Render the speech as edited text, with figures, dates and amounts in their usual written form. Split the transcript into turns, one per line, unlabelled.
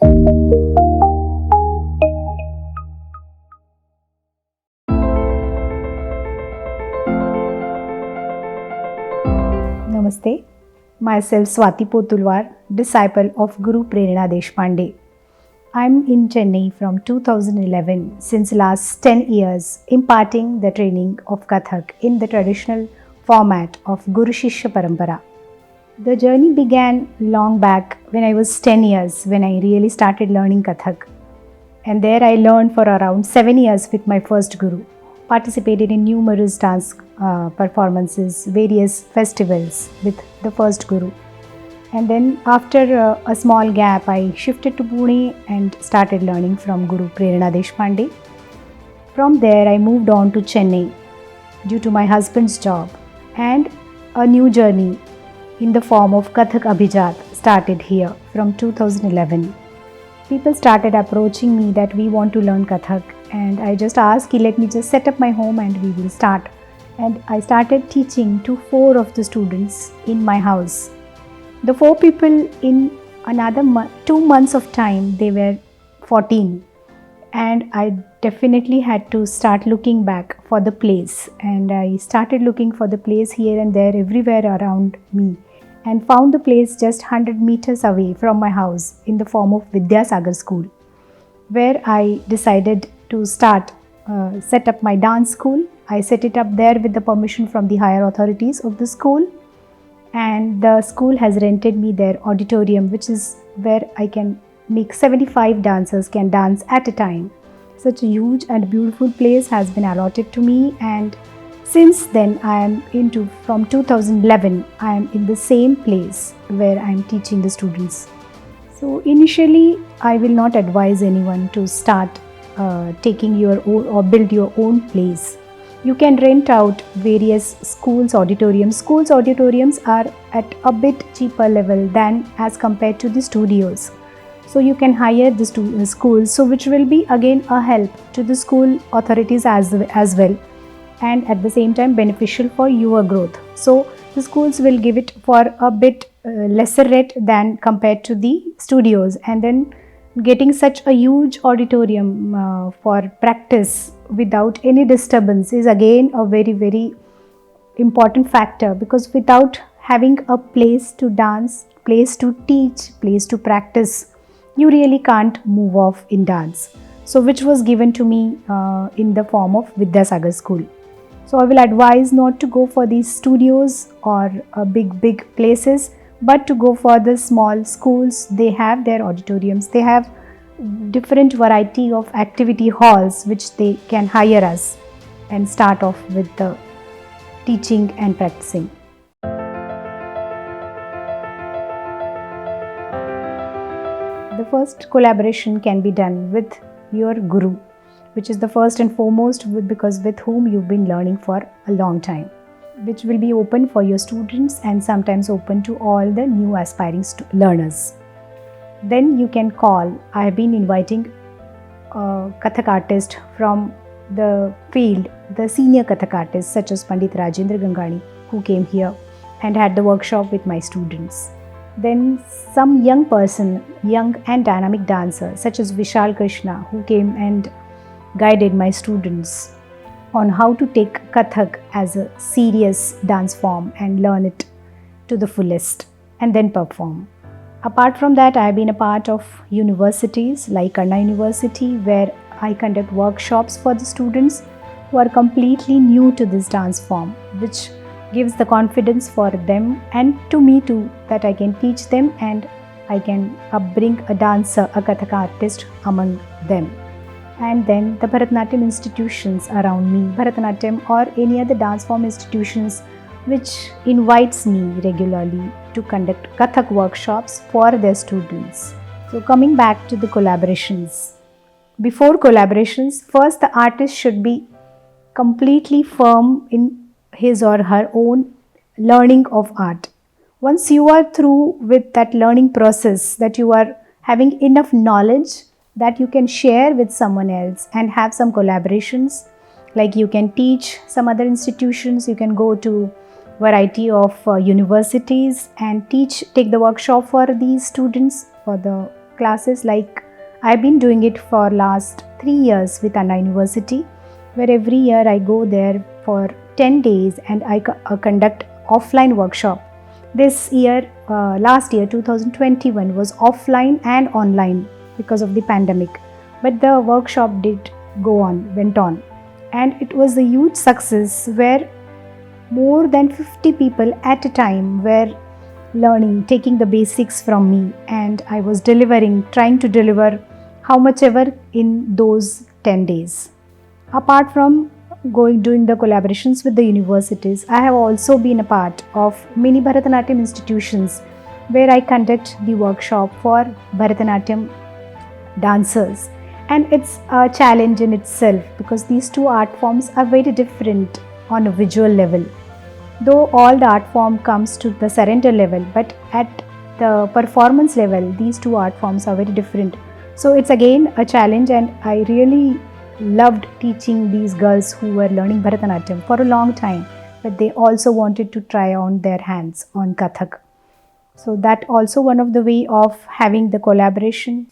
Namaste. Myself Swati Potulwar, disciple of Guru Prerna Deshpande. I'm in Chennai from 2011, since last 10 years, imparting the training of Kathak in the traditional format of Guru Shishya Parampara. The journey began long back when I was 10 years, when I really started learning Kathak. And there I learned for around 7 years with my first guru, participated in numerous dance performances, various festivals with the first guru. And then after a small gap, I shifted to Pune and started learning from Guru Prerna Deshpande. From there, I moved on to Chennai due to my husband's job, and a new journey in the form of Kathak Abhijat started here from 2011. People started approaching me that we want to learn Kathak, and I just asked, let me just set up my home and we will start. And I started teaching to 4 of the students in my house. The 4 people, in another 2 months of time, they were 14. And I definitely had to start looking back for the place. And I started looking for the place here and there, everywhere around me. And found the place just 100 meters away from my house in the form of Vidyasagar School, where I decided to set up my dance school. I set it up there with the permission from the higher authorities of the school. And the school has rented me their auditorium, which is where I can make 75 dancers can dance at a time. Such a huge and beautiful place has been allotted to me, and since then from 2011 I am in the same place where I am teaching the students. So initially I will not advise anyone to start taking your own or build your own place. You can rent out various schools' auditoriums. Schools' auditoriums are at a bit cheaper level than as compared to the studios. So you can hire the schools, so which will be again a help to the school authorities as well, and at the same time beneficial for your growth. So the schools will give it for a bit lesser rate than compared to the studios, and then getting such a huge auditorium for practice without any disturbance is again a very, very important factor, because without having a place to dance, place to teach, place to practice, you really can't move off in dance. So which was given to me in the form of Vidyasagar School. So I will advise not to go for these studios or big places, but to go for the small schools. They have their auditoriums, they have different variety of activity halls which they can hire us and start off with the teaching and practicing. The first collaboration can be done with your guru, which is the first and foremost, because with whom you've been learning for a long time, which will be open for your students and sometimes open to all the new aspiring learners. Then you can call. I have been inviting Kathak artists from the field, the senior Kathak artists such as Pandit Rajendra Gangani, who came here and had the workshop with my students. Then some young and dynamic dancer such as Vishal Krishna, who came and guided my students on how to take Kathak as a serious dance form and learn it to the fullest and then perform. Apart from that, I have been a part of universities like Anna University, where I conduct workshops for the students who are completely new to this dance form, which gives the confidence for them and to me too, that I can teach them and I can bring a dancer, a Kathak artist among them. And then the Bharatanatyam institutions around me, Bharatanatyam or any other dance form institutions which invites me regularly to conduct Kathak workshops for their students. So coming back to the collaborations. Before collaborations, first the artist should be completely firm in his or her own learning of art. Once you are through with that learning process, that you are having enough knowledge that you can share with someone else and have some collaborations, like you can teach some other institutions, you can go to variety of universities and take the workshop for these students, for the classes. Like I've been doing it for last 3 years with Anna University, where every year I go there for 10 days and I conduct offline workshop. This year, last year 2021 was offline and online because of the pandemic, but the workshop went on, and it was a huge success where more than 50 people at a time were learning, taking the basics from me, and I was trying to deliver how much ever in those 10 days. Apart from doing the collaborations with the universities, I have also been a part of many Bharatanatyam institutions where I conduct the workshop for Bharatanatyam dancers. And it's a challenge in itself because these two art forms are very different on a visual level. Though all the art form comes to the surrender level, but at the performance level, these two art forms are very different. So it's again a challenge, and I really loved teaching these girls who were learning Bharatanatyam for a long time, but they also wanted to try on their hands on Kathak. So that also one of the way of having the collaboration.